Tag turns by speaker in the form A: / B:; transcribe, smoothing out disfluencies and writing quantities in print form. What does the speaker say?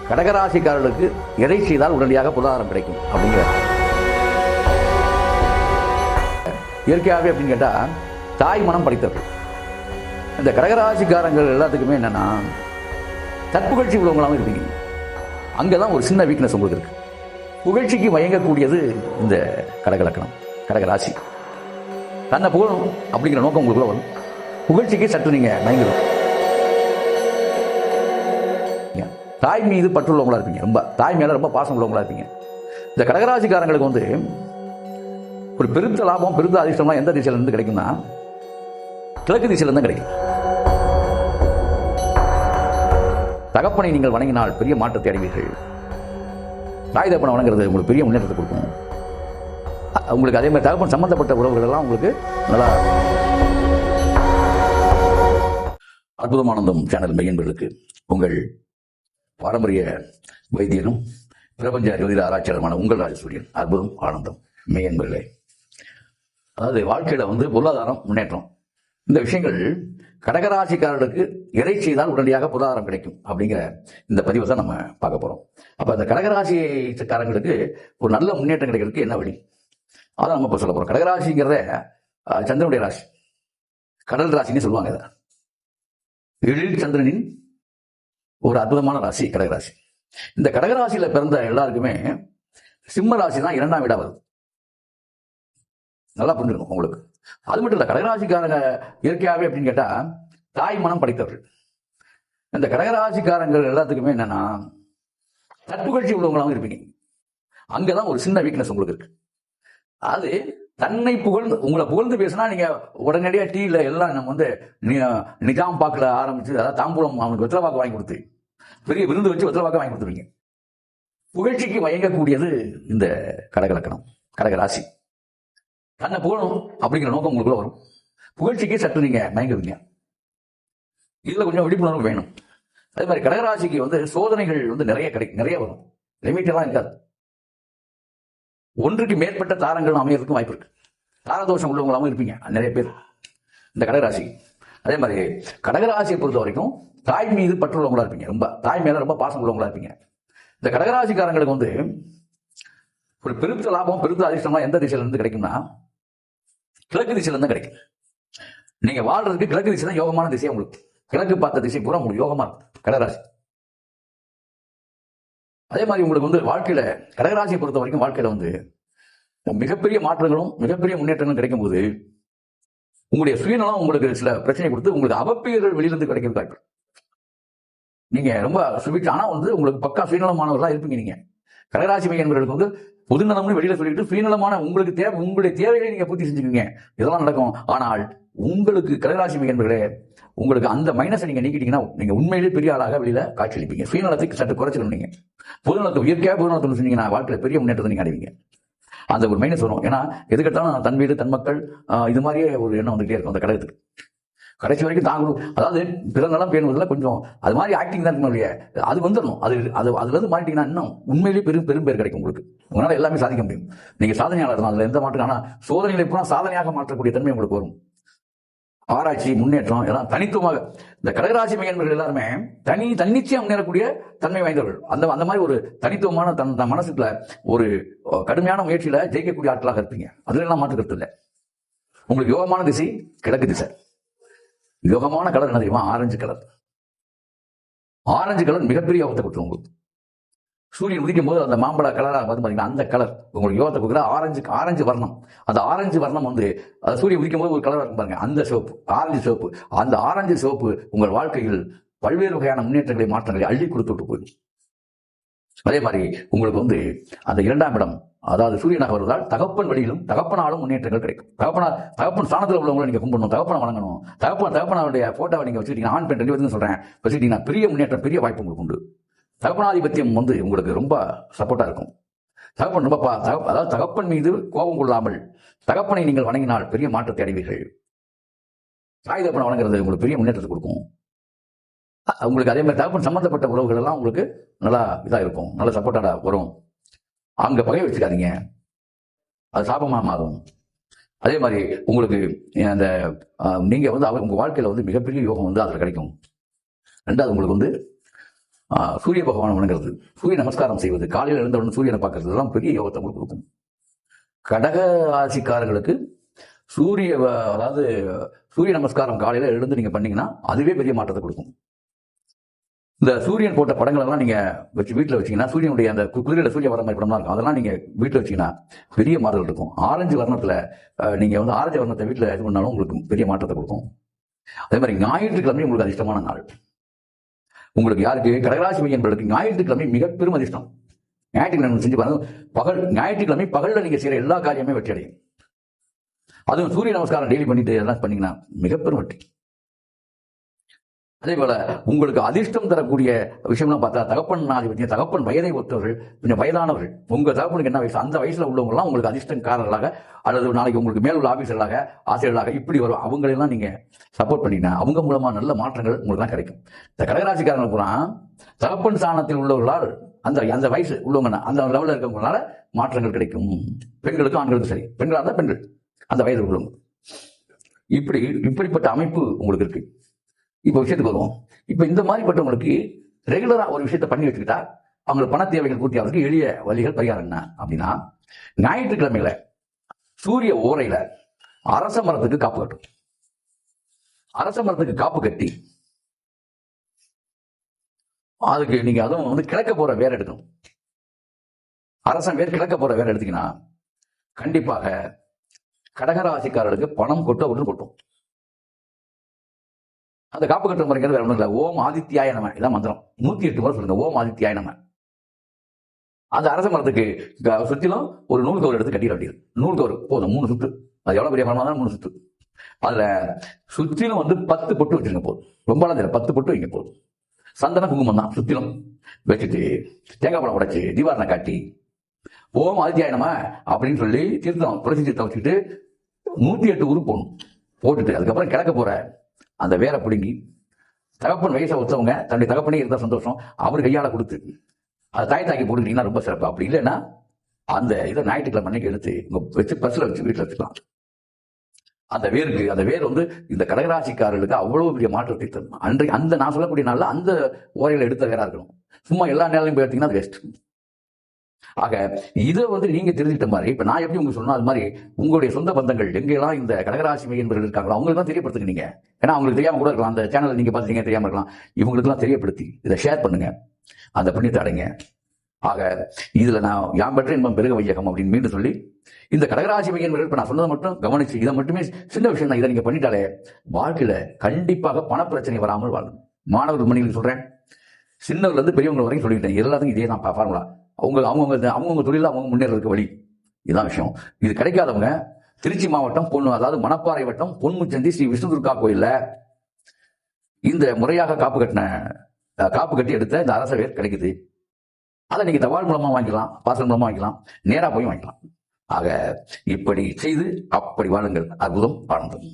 A: கடகராசிக்காரர்களுக்கு எதை செய்தால் உடனடியாக பொருளாதாரம் கிடைக்கும் அப்படிங்கிற இயற்கையாகவே அப்படின்னு கேட்டால் தாய் மனம் படித்தவர்கள். இந்த கடகராசிக்காரங்கள் எல்லாத்துக்குமே என்னென்னா தற்புகழ்ச்சி உள்ளவங்களாகவும் இருப்பீங்க. அங்கே தான் ஒரு சின்ன வீக்னஸ் உங்களுக்கு இருக்குது. புகழ்ச்சிக்கு மயங்கக்கூடியது இந்த கடகலக்கணம், கடகராசி. தன்னை புகழும் அப்படிங்கிற நோக்கம் உங்களுக்குள்ள வரும். புகழ்ச்சிக்கு சற்று நீங்கள் மயங்கிடும். தாய் மீது பற்றுள்ளவங்களா இருப்பீங்க. ரொம்ப தாய் மேலே ரொம்ப பாசம் உள்ளவங்களா இருப்பீங்க. இந்த கடகராசிக்காரங்களுக்கு வந்து ஒரு பெருத்த லாபம், பெருத்த அதிர்ஷ்டம்லாம் எந்த திசையிலிருந்து கிடைக்கும்னா கிழக்கு திசையிலிருந்து தான் கிடைக்கும். தகப்பனை நீங்கள் வணங்கினால் பெரிய மாற்றத்தை அடைவீர்கள். தாய் தகப்பனை வணங்குறது உங்களுக்கு பெரிய முன்னேற்றத்தை கொடுக்கும். உங்களுக்கு அதே மாதிரி தகப்பன் சம்பந்தப்பட்ட உறவுகள் எல்லாம் உங்களுக்கு நல்லா. அற்புதமானந்தம் சேனல் மையங்களுக்கு உங்கள் பாரம்பரிய வைத்தியரும் பிரபஞ்ச ஜோதிட ஆராய்ச்சியாளருமான உங்கள் ராஜசூரியன். அற்புதம் ஆனந்தம் மையங்களே. அதாவது வாழ்க்கையில் வந்து பொருளாதாரம் முன்னேற்றம், இந்த விஷயங்கள் கடகராசிக்காரர்களுக்கு எதை செய்தால் உடனடியாக பொருளாதாரம் கிடைக்கும் அப்படிங்கிற இந்த பதிவை தான் நம்ம பார்க்க போகிறோம். அப்போ அந்த கடகராசிக்காரங்களுக்கு ஒரு நல்ல முன்னேற்றம் கிடைக்கிறதுக்கு என்ன வழி, அதான் நம்ம இப்போ சொல்ல போகிறோம். கடகராசிங்கிறத சந்திரனுடைய ராசி, கடல் ராசின்னு சொல்லுவாங்க. இதை எழில் சந்திரனின் ஒரு அற்புதமான ராசி கடகராசி. இந்த கடகராசியில் பிறந்த எல்லாருக்குமே சிம்ம ராசி தான் இரண்டாம் வீடா வருது. நல்லா புரிஞ்சுக்கணும் உங்களுக்கு. அது மட்டும் இல்லை, கடகராசிக்காரங்க இயற்கையாகவே அப்படின்னு கேட்டால் தாய் மனம் படைத்தவர்கள். இந்த கடகராசிக்காரங்கள் எல்லாத்துக்குமே என்னன்னா தற்புகழ்ச்சி உள்ளவங்களாகவும் இருப்பீங்க. அங்கதான் ஒரு சின்ன வீக்னஸ் உங்களுக்கு இருக்கு. அது தன்னை புகழ்ந்து, உங்களை புகழ்ந்து பேசினா நீங்க உடனடியாக டிவியில எல்லாம் நம்ம வந்து நிஜாம் பார்க்கல ஆரம்பிச்சு, அதாவது தாம்பூலம் அவனுக்கு வெத்தலை பாக்கு வாங்கி கொடுத்து பெரிய விருந்து வச்சு வெத்தலை பாக்க வாங்கி கொடுத்துருவீங்க. புகழ்ச்சிக்கு மயங்கக்கூடியது இந்த கடகலக்கணம், கடகராசி. தன்னை புகழும் அப்படிங்கிற நோக்கம் உங்களுக்குள்ள வரும். புகழ்ச்சிக்கு சற்று நீங்க மயங்குவீங்க. இதுல கொஞ்சம் விழிப்புணர்வு வேணும். அதே மாதிரி கடகராசிக்கு வந்து சோதனைகள் வந்து நிறைய வரும். லிமிட் எல்லாம் இருக்காது. ஒன்றுக்கு மேற்பட்ட தாரங்கள் அமையறதுக்கும் வாய்ப்பு இருக்கு. தாரதோஷம் உள்ளவங்களாகவும் இருப்பீங்க நிறைய பேர் இந்த கடகராசி. அதே மாதிரி கடகராசியை பொறுத்த வரைக்கும் தாய் மீது பற்றுள்ளவங்களா இருப்பீங்க. ரொம்ப தாய் மேல ரொம்ப பாசம் உள்ளவங்களா இருப்பீங்க. இந்த கடகராசிக்காரங்களுக்கு வந்து ஒரு பெருத்த லாபம், பெருத்த அதிர்ஷ்டம்லாம் எந்த திசையில இருந்து கிடைக்கும்னா கிழக்கு திசையில இருந்து கிடைக்கும். நீங்க வாழ்றதுக்கு கிழக்கு திசை தான் யோகமான திசை. உங்களுக்கு கிழக்கு பார்த்த திசை பூரா உங்களுக்கு யோகமா இருக்கும் கடகராசி. அதே மாதிரி உங்களுக்கு வந்து வாழ்க்கையில கடகராசியை பொறுத்த வரைக்கும் வாழ்க்கையில வந்து மிகப்பெரிய மாற்றங்களும் மிகப்பெரிய முன்னேற்றங்களும் கிடைக்கும் போது உங்களுடைய சுயநலம் உங்களுக்கு சில பிரச்சனை கொடுத்து உங்களுக்கு அவப்பெயர்கள் வெளியிலிருந்து கிடைக்கிறது வாய்ப்பு. நீங்க ரொம்ப சுபிச்சு, ஆனா வந்து உங்களுக்கு பக்கா சுயநலமானவர்களா இருப்பீங்க. நீங்க கடகராசி மையர்களுக்கு வந்து பொதுநலம்னு வெளியில சொல்லிட்டு சுயநலமான உங்களுக்கு உங்களுடைய தேவைகளை நீங்க பூர்த்தி செஞ்சுக்கீங்க. இதெல்லாம் நடக்கும். ஆனால் உங்களுக்கு கடகராசி மையர்களே, உங்களுக்கு அந்த மைனஸை நீங்க நீக்கிட்டீங்கன்னா நீங்க உண்மையிலேயே பெரிய ஆளாக வெளியில காட்சியளிப்பீங்க. சுயநலத்துக்கு சற்று குறைச்சிக்கணும். நீங்க பொதுநலத்தை இயற்கையாக பொதுநலத்தை செஞ்சீங்கன்னா வாழ்க்கையில பெரிய முன்னேற்றத்தை நீங்க அடைவீங்க. அந்த ஒரு மைனஸ் வரும். ஏன்னா எதுக்கட்டாலும் தன் வீடு தன் மக்கள் இது மாதிரியே ஒரு எண்ணம் வந்துகிட்டே இருக்கும் அந்த கடகத்துக்கு. கடைசி வரைக்கும் தாங்களும், அதாவது பிறநலம் பேணுவதில் கொஞ்சம் அது மாதிரி ஆக்டிங் தான் இருக்கணும். அது வந்துடணும். அதுல இருந்து மாறிட்டீங்கன்னா இன்னும் உண்மையிலேயே பெரும் பேர் கிடைக்கும் உங்களுக்கு. உங்களால எல்லாமே சாதிக்க முடியும். நீங்க சாதனையாளர் தான், அதுல எந்த மாற்றம். ஆனா சோதனைகளை பூரா சாதனையாக மாற்றக்கூடிய தன்மை உங்களுக்கு வரும். ஆராய்ச்சி, முன்னேற்றம் எல்லாம் தனித்துவமாக இந்த கடகராசி மையர்கள் எல்லாருமே தன்னிச்சையா முன்னேறக்கூடிய தன்மை வாய்ந்தவர்கள். அந்த மாதிரி ஒரு தனித்துவமான தன் மனசுக்குள்ள ஒரு கடுமையான முயற்சியில ஜெயிக்கக்கூடிய ஆட்களாக இருப்பீங்க. அதுல எல்லாம் மாற்று கருத்து இல்லை. உங்களுக்கு யோகமான திசை கிழக்கு திசை. யோகமான கலர் என்ன தெரியுமா? Orange colour. ஆரஞ்சு கலர் மிகப்பெரிய யோகத்தை கொடுத்துரும் உங்களுக்கு. சூரியன் உதிக்கும் போது அந்த மாம்பழ கலராக வந்து பாத்தீங்கன்னா அந்த கலர் உங்களுக்கு யோகத்தை கொடுக்குற ஆரஞ்சு வர்ணம். அந்த ஆரஞ்சு வர்ணம் வந்து சூரியன் உதிக்கும் போது ஒரு கலர் இருக்கும் பாருங்க, அந்த சிவப்பு, ஆரஞ்சு சிவப்பு. அந்த ஆரஞ்சு சிவப்பு உங்கள் வாழ்க்கையில் பல்வேறு வகையான முன்னேற்றங்களை, மாற்றங்களை அள்ளி கொடுத்துட்டு போயிடும். அதே மாதிரி உங்களுக்கு வந்து அந்த இரண்டாம் இடம், அதாவது சூரியனாக வருவதால் தகப்பன் வழியிலும் தகப்பனாலும் முன்னேற்றங்கள் கிடைக்கும். தகப்பன் ஸ்தானத்தில் உள்ளவங்களை நீங்க கும்பிடணும், தகப்பனை வணங்கணும். தகப்பனுடைய போட்டோவை நீங்க வச்சுக்கிட்டீங்க, ஆண் பெண் 2 பேரும் சொல்றேன், வச்சுக்கிட்டீங்கன்னா பெரிய முன்னேற்றம், பெரிய வாய்ப்பு உங்களுக்கு உண்டு. தகப்பனாதிபத்தியம் வந்து உங்களுக்கு ரொம்ப சப்போர்ட்டா இருக்கும். தகப்பன் ரொம்ப அதாவது தகப்பன் மீது கோபம் கொள்ளாமல் தகப்பனை நீங்கள் வணங்கினால் பெரிய மாற்றத்தை அடைவீர்கள். தாய் தகப்பனை வணங்குறது உங்களுக்கு பெரிய முன்னேற்றத்தை கொடுக்கும். உங்களுக்கு அதே மாதிரி தகப்பன் சம்பந்தப்பட்ட உறவுகள் எல்லாம் உங்களுக்கு நல்லா இதா இருக்கும், நல்ல சப்போர்ட்டா வரும். அங்க பகை வச்சுக்காதீங்க, அது சாபமா மாறும். அதே மாதிரி உங்களுக்கு அந்த நீங்க வந்து உங்க வாழ்க்கையில வந்து மிகப்பெரிய யோகம் வந்து அதுல கிடைக்கும். ரெண்டாவது உங்களுக்கு வந்து சூரிய பகவான் வணங்குறது, சூரிய நமஸ்காரம் செய்வது, காலையில் எழுந்தவுடன் சூரியனை பார்க்கறது, இதெல்லாம் பெரிய யோகத்தை உங்களுக்கு கொடுக்கும். கடக ராசிக்காரர்களுக்கு அதாவது சூரிய நமஸ்காரம் காலையில எழுந்து நீங்க பண்ணீங்கன்னா அதுவே பெரிய மாற்றத்தை கொடுக்கும். இந்த சூரியன் போட்ட படங்கள் எல்லாம் நீங்க வீட்டில் வச்சீங்கன்னா, சூரியனுடைய அந்த குதிரையில சூரிய வர மாதிரி படம்லாம் இருக்கும், அதெல்லாம் நீங்க வீட்டில் வச்சீங்கன்னா பெரிய மாற்றங்கள் இருக்கும். ஆரஞ்சு வர்ணத்துல நீங்க வந்து ஆரஞ்சு வர்ணத்தை வீட்டில் இது பண்ணாலும் உங்களுக்கு பெரிய மாற்றத்தை கொடுக்கும். அதே மாதிரி ஞாயிற்றுக்கிழமை உங்களுக்கு அதிர்ஷ்டமான நாள். உங்களுக்கு யாருக்கு கடகராசி மையங்களுக்கு ஞாயிற்றுக்கிழமை மிக பெரும் அதிர்ஷ்டம். ஞாயிற்றுக்கிழமை செஞ்சு பாருங்க, ஞாயிற்றுக்கிழமை பகல்ல நீங்க செய்யற எல்லா காரியமே வெற்றி அடையும். அதுவும் சூரிய நமஸ்காரம் டெய்லி பண்ணிட்டு எல்லாம் பண்ணீங்கன்னா மிகப்பெரும் வெற்றி. அதே போல உங்களுக்கு அதிர்ஷ்டம் தரக்கூடிய விஷயம்லாம் பார்த்தா தகப்பன் வயதை ஒத்தவர்கள், கொஞ்சம் வயதானவர்கள், உங்க தகப்பனுக்கு என்ன வயசு, அந்த வயசுல உள்ளவங்கலாம் உங்களுக்கு அதிர்ஷ்டக்காரர்களாக அல்லது நாளைக்கு உங்களுக்கு மேல் உள்ள ஆபீசர்களாக ஆசிரியர்களாக இப்படி வரும், அவங்களெல்லாம் நீங்க சப்போர்ட் பண்ணீங்கன்னா அவங்க மூலமா நல்ல மாற்றங்கள் உங்களுக்கு கிடைக்கும். இந்த கடகராசிக்காரங்க பூரா தகப்பன் ஸ்தானத்தில் உள்ளவர்களால் அந்த வயசு உள்ளவங்க அந்த லெவலில் இருக்கவங்களால மாற்றங்கள் கிடைக்கும். பெண்களுக்கும் ஆண்களுக்கும் சரி, பெண்களாக இருந்தால் பெண்கள் அந்த வயது உள்ளவங்க. இப்படிப்பட்ட அமைப்பு உங்களுக்கு இருக்கு. இப்போ விஷயத்துக்கு வருவோம். இப்போ இந்த மாதிரிப்பட்டவங்களுக்கு ரெகுலரா ஒரு விஷயத்த பண்ணி வச்சுக்கிட்டா அவங்களுக்கு பண தேவைகள் பூர்த்தி ஆகிறதுக்கு எளிய வழிகள் பரிகாரம் என்ன அப்படின்னா, ஞாயிற்றுக்கிழமையில சூரிய ஓரையில அரச மரத்துக்கு காப்பு கட்டும். அரச மரத்துக்கு காப்பு கட்டி அதுக்கு நீங்க அதுவும் வந்து கிழக்க போற வேற எடுக்கணும். அரசன் வேர் கிழக்க போற வேற எடுத்தீங்கன்னா கண்டிப்பாக கடகராசிக்காரர்களுக்கு பணம் கொட்டும். அந்த காப்பு கட்டுற முறைங்கிறது வேற ஒன்றும் இல்லை. ஓம் ஆதித்யாய நம, இதான் மந்திரம். 108 முறை சொல்லுங்க, ஓம் ஆதித்யாய நம. அந்த அரச மரத்துக்கு சுற்றிலும் ஒரு நூல் கவர் எடுத்து கட்டிட வேண்டியது. நூல் கவர் போதும், 3 சுத்து. அது எவ்வளவு பெரிய மரமா இருந்தாலும் 3 சுத்து. அதுல சுற்றிலும் வந்து 10 பொட்டு வச்சிருங்க போதும். ரொம்பலாம் தெரியல, 10 பொட்டு வைங்க போதும். சந்தன குங்குமம் தான் சுற்றிலும் வச்சுட்டு தேங்காய் பழம் உடைச்சு தீபாரணை காட்டி ஓம் ஆதித்யாய நம அப்படின்னு சொல்லி தீர்த்தம் துளசி தீர்த்தம் வச்சுக்கிட்டு 108 ஊரு போகணும். போட்டுட்டு அதுக்கப்புறம் கிழக்க போற அந்த வேற பிடுங்கி தகப்பன் வயசை ஒத்தவங்க தன்னுடைய தகப்பனே இருந்தா சந்தோஷம், அவர் கையால கொடுத்து அதை தாக்கி போட்டுக்கிட்டீங்கன்னா ரொம்ப சிறப்பு. அப்படி இல்லைன்னா அந்த இதை ஞாயிற்றுக்கிழமை அன்னைக்கு எடுத்து வச்சு பஸ்ல வச்சு வீட்டில் வச்சுக்கலாம். அந்த வேர் வந்து இந்த கடகராசிக்காரர்களுக்கு அவ்வளவு பெரிய மாற்றத்தை தரும். அன்றைக்கு அந்த நான் சொல்லக்கூடிய நாள்ல அந்த ஓரையில எடுத்த வேறா இருக்கணும். சும்மா எல்லா நேரலையும் போய் எடுத்தீங்கன்னா அது வேஸ்ட். ஆக இதை வந்து நீங்க தெரிஞ்சுக்கிட்ட மாதிரி இப்ப நான் எப்படி உங்களுக்கு சொன்னா அது மாதிரி உங்களுடைய சொந்த பந்தங்கள் எங்கெல்லாம் இந்த கடகராசி மையன்பர்கள் இருக்காங்களோ அவங்களுக்கு தான் தெரியப்படுத்துங்க. நீங்க ஏன்னா அவங்களுக்கு தெரியாம கூட இருக்கலாம், அந்த சேனல் நீங்க பாத்தீங்க தெரியாம இருக்கலாம், இவங்களுக்கு எல்லாம் தெரியப்படுத்தி இதை ஷேர் பண்ணுங்க, அந்த புண்ணியத்தை அடைங்க. ஆக இதுல நான் யாம் பெற்ற இன்பம் பெருக வையகம் அப்படின்னு மீண்டும் சொல்லி இந்த கடகராசி மையன்பர்கள் இப்ப நான் சொன்னதை மட்டும் கவனிச்சு இதை மட்டுமே சின்ன விஷயம் தான், இதை நீங்க பண்ணிட்டாலே வாழ்க்கையில கண்டிப்பாக பணப்பிரச்சனை வராமல் வாழும். மாணவர்கள் மணிகளுக்கு சொல்றேன், சின்னவர்ல இருந்து பெரியவங்க வரைக்கும் சொல்லிட்டேன், எல்லாத்துக்கும் இதே தான் ஃபார்முலா. அவங்கவுங்க தொழில அவங்க முன்னேறதுக்கு வழி இதான் விஷயம். இது கிடைக்காதவங்க திருச்சி மாவட்டம் அதாவது மணப்பாறை வட்டம் பொன்முச்சந்தி ஸ்ரீ விஷ்ணுதுர்கா கோயில்ல இந்த முறையாக காப்பு கட்டி எடுத்த இந்த அரச வேர் கிடைக்குது. அதை நீங்க தபால் மூலமா வாங்கிக்கலாம், பார்சல் மூலமா வாங்கிக்கலாம், நேரா போய் வாங்கிக்கலாம். ஆக இப்படி செய்து அப்படி வாழுங்கள். அற்புதம், ஆனந்தம்.